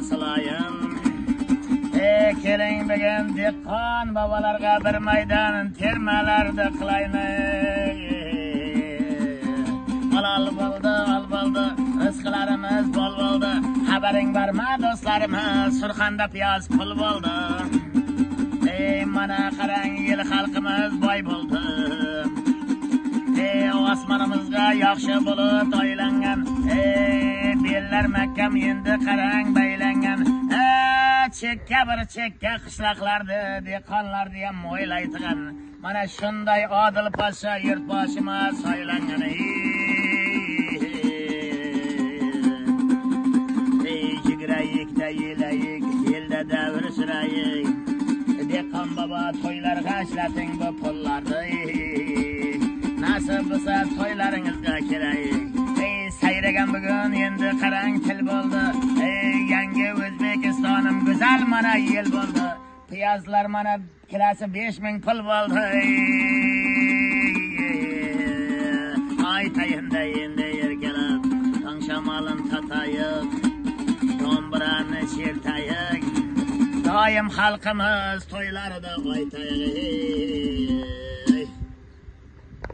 silayım. Keling bugun dehqon bobolarga bir maydon termalarda qilaymi. Halol bo'ldi, al bo'ldi, rizqlarimiz bol bo'ldi. Xabaring bormi do'stlarimiz, Surxonda piyoz pul bo'ldi. Mana qarang, yil xalqimiz boy bo'ldi. Osmonimizga yaxshi bulut oylangan. Bellar mahkam endi qarang baylangan. Chekka bir chekka qishloqlarda dehqonlarni ham o'ylaydigan. Mana shunday odil podsho yurtboshimiz saylangan. Jigrayikda yelayik, elda davr surayik. Dehqon bobo to'ylarga ishlating bu pullarni. Nasib bo'lsa to'ylaringizga kirayik. Sayragan bugun endi qarang til bo'ldi. Yangi O'zbekistonim go'zal mana yil bo'ldi. Piyozlar mana kilasi 5000 pul bo'ldi. Ay tayinda endi erkalab, tong shamolin tatayib, dombirani chertayib. Doim xalqimiz to'ylarida aytayik.